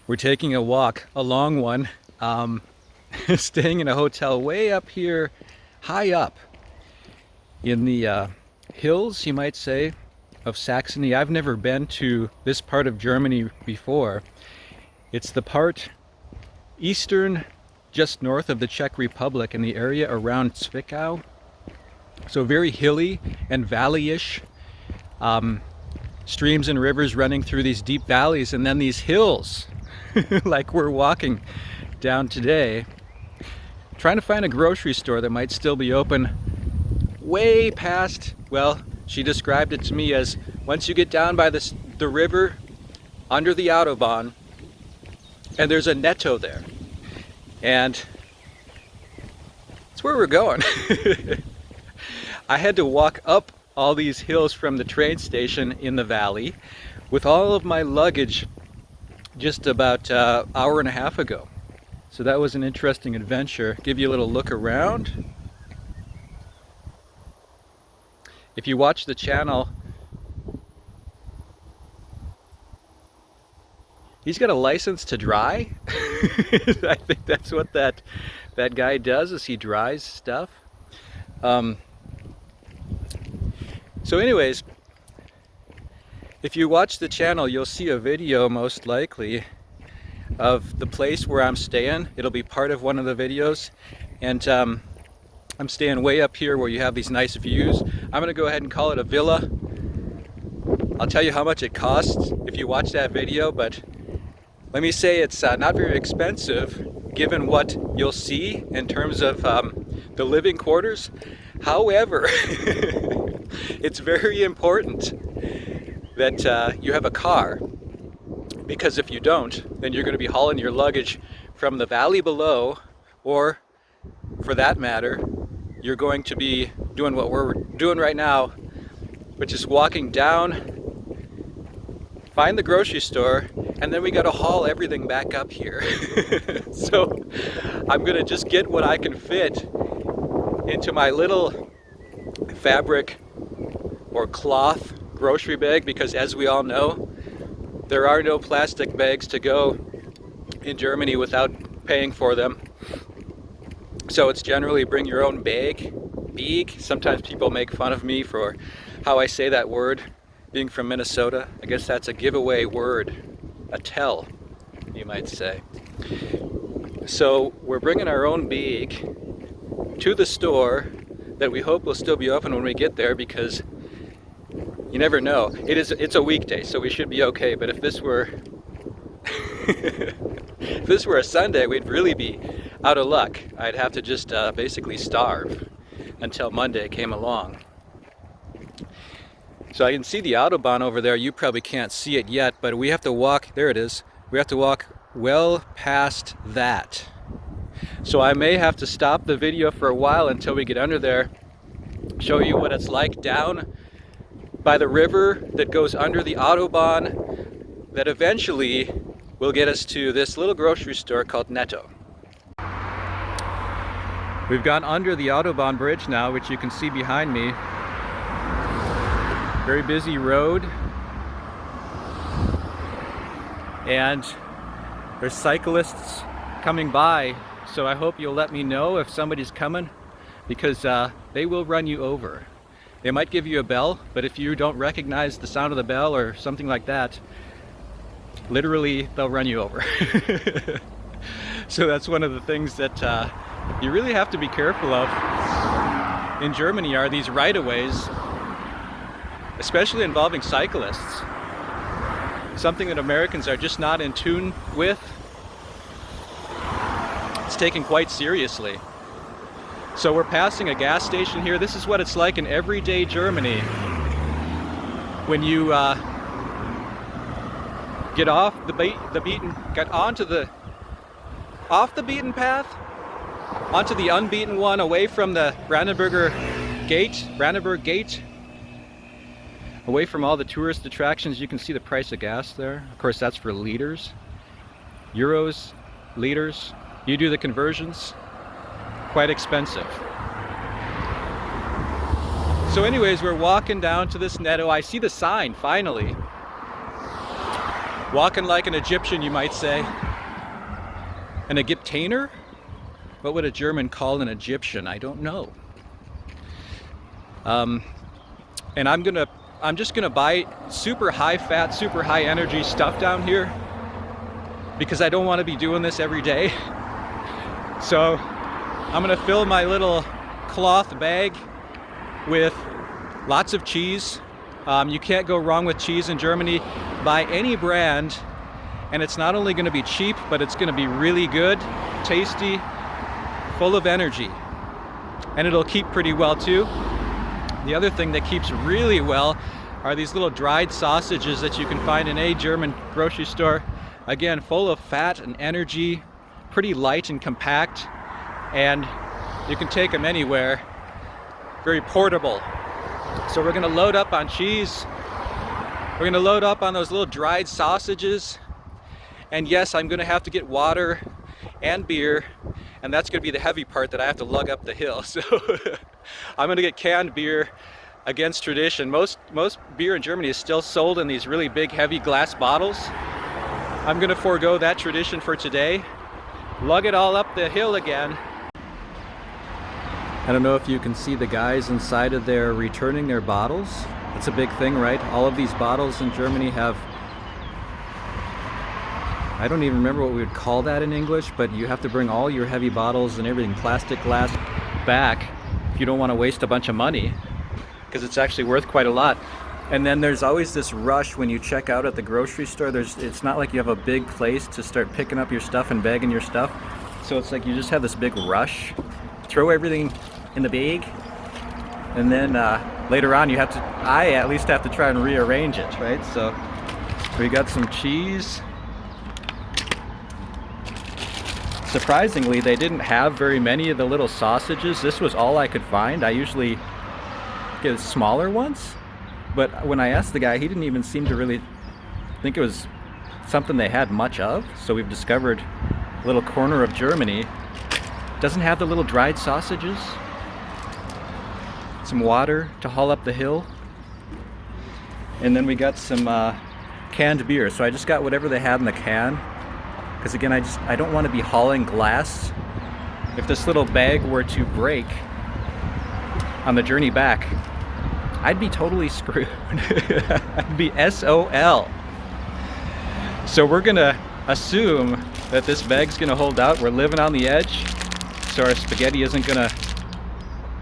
We're taking a walk, a long one, staying in a hotel way up here, high up in the hills, you might say, of Saxony. I've never been to this part of Germany before. It's the part eastern, just north of the Czech Republic, in the area around Zwickau. So very hilly and valley-ish. Streams and rivers running through these deep valleys, and then these hills like we're walking down today, trying to find a grocery store that might still be open way past, well, she described it to me as once you get down by the river under the Autobahn, and there's a Netto there, and that's where we're going. I had to walk up all these hills from the train station in the valley with all of my luggage just about an hour and a half ago. So that was an interesting adventure. Give you a little look around. If you watch the channel, he's got a license to dry. I think that's what that guy does, is he dries stuff. So anyways, if you watch the channel, you'll see a video most likely of the place where I'm staying. It'll be part of one of the videos, and I'm staying way up here where you have these nice views. I'm gonna go ahead and call it a villa. I'll tell you how much it costs if you watch that video, but let me say it's not very expensive given what you'll see in terms of the living quarters. However, it's very important that you have a car, because if you don't, then you're going to be hauling your luggage from the valley below, or for that matter, you're going to be doing what we're doing right now, which is walking down, find the grocery store, and then we got to haul everything back up here. So I'm going to just get what I can fit into my little fabric or cloth grocery bag, because as we all know, there are no plastic bags to go in Germany without paying for them. So it's generally bring your own bag. Sometimes people make fun of me for how I say that word, being from Minnesota. I guess that's a giveaway word, a tell, you might say. So we're bringing our own bag to the store that we hope will still be open when we get there, because you never know. It's a weekday, so we should be okay. But if this were if this were a Sunday, we'd really be out of luck. I'd have to just basically starve until Monday came along. So I can see the Autobahn over there. You probably can't see it yet, but we have to walk, there it is. We have to walk well past that. So I may have to stop the video for a while until we get under there, show you what it's like down by the river that goes under the Autobahn, that eventually will get us to this little grocery store called Netto. We've gone under the Autobahn bridge now, which you can see behind me. Very busy road. And there's cyclists coming by, so I hope you'll let me know if somebody's coming, because they will run you over. They might give you a bell, but if you don't recognize the sound of the bell or something like that, literally they'll run you over. So that's one of the things that you really have to be careful of in Germany, are these right-of-ways, especially involving cyclists. Something that Americans are just not in tune with. It's taken quite seriously. So we're passing a gas station here. This is what it's like in everyday Germany when you get off off the beaten path onto the unbeaten one, away from the Brandenburg Gate, away from all the tourist attractions. You can see the price of gas there. Of course, that's for liters, euros, liters. You do the conversions, quite expensive. So anyways, we're walking down to this Netto. I see the sign finally. Walking like an Egyptian, you might say. An Egyptainer? What would a German call an Egyptian? I don't know. And I'm just gonna buy super high fat, super high energy stuff down here because I don't want to be doing this every day. So I'm gonna fill my little cloth bag with lots of cheese. You can't go wrong with cheese in Germany by any brand, and it's not only going to be cheap, but it's going to be really good, tasty, full of energy, and it'll keep pretty well too. The other thing that keeps really well are these little dried sausages that you can find in a German grocery store. Again, full of fat and energy, pretty light and compact, and you can take them anywhere. Very portable. So we're gonna load up on cheese. We're gonna load up on those little dried sausages. And yes, I'm gonna have to get water and beer, and that's gonna be the heavy part that I have to lug up the hill. So I'm gonna get canned beer against tradition. Most beer in Germany is still sold in these really big, heavy glass bottles. I'm gonna forego that tradition for today. Lug it all up the hill again. I don't know if you can see the guys inside of there returning their bottles. It's a big thing, right? All of these bottles in Germany have, I don't even remember what we would call that in English, but you have to bring all your heavy bottles and everything, plastic, glass, back if you don't want to waste a bunch of money, because it's actually worth quite a lot. And then there's always this rush when you check out at the grocery store. It's not like you have a big place to start picking up your stuff and bagging your stuff. So it's like you just have this big rush. Throw everything in the bag, and then later on I at least have to try and rearrange it, right? So we got some cheese. Surprisingly, they didn't have very many of the little sausages. This was all I could find. I usually get smaller ones, but when I asked the guy, he didn't even seem to really think it was something they had much of. So we've discovered a little corner of Germany doesn't have the little dried sausages. Some water to haul up the hill, and then we got some canned beer. So I just got whatever they had in the can, because again, I don't want to be hauling glass. If this little bag were to break on the journey back, I'd be totally screwed. I'd be SOL. So we're gonna assume that this bag's gonna hold out. We're living on the edge, so our spaghetti isn't gonna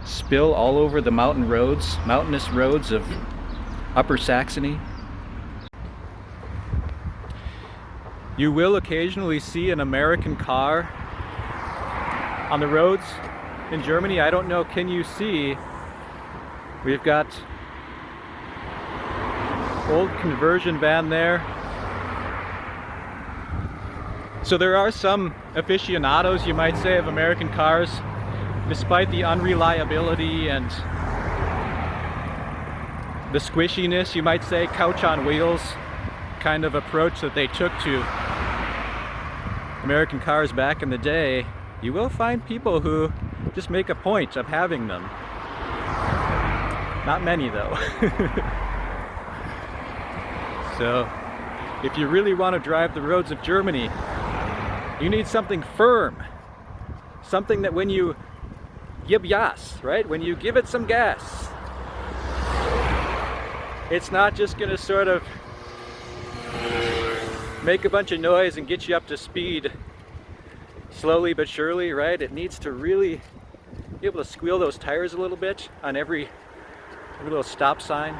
spill all over the mountainous roads of Upper Saxony. You will occasionally see an American car on the roads in Germany. I don't know, can you see? We've got old conversion van there. So there are some aficionados, you might say, of American cars, despite the unreliability and the squishiness, you might say, couch on wheels kind of approach that they took to American cars back in the day. You will find people who just make a point of having them. Not many though. So if you really want to drive the roads of Germany, you need something firm, something that when you give gas, right? When you give it some gas, it's not just going to sort of make a bunch of noise and get you up to speed slowly but surely, right? It needs to really be able to squeal those tires a little bit on every little stop sign.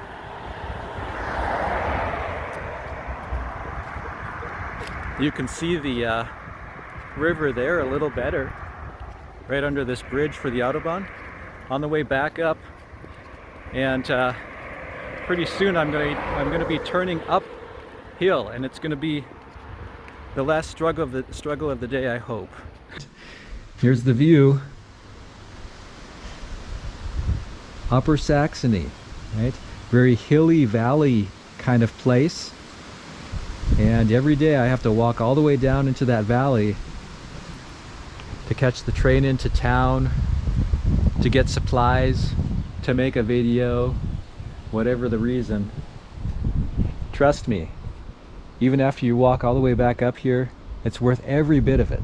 You can see the river there a little better right under this bridge for the Autobahn on the way back up, and pretty soon I'm going to be turning uphill, and it's going to be the last struggle of the day, I hope. Here's the view. Upper Saxony, right? Very hilly valley kind of place. And every day I have to walk all the way down into that valley to catch the train into town, to get supplies, to make a video, whatever the reason. Trust me, Even after you walk all the way back up here, it's worth every bit of it.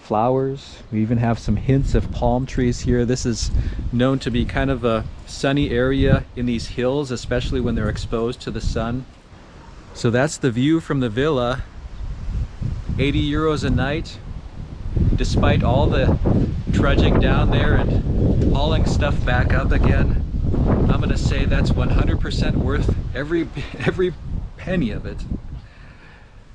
Flowers, we even have some hints of palm trees here. This is known to be kind of a sunny area in these hills, especially when they're exposed to the sun. So that's the view from the villa. 80 euros a night, despite all the trudging down there and hauling stuff back up again. I'm gonna say that's 100% worth every penny of it.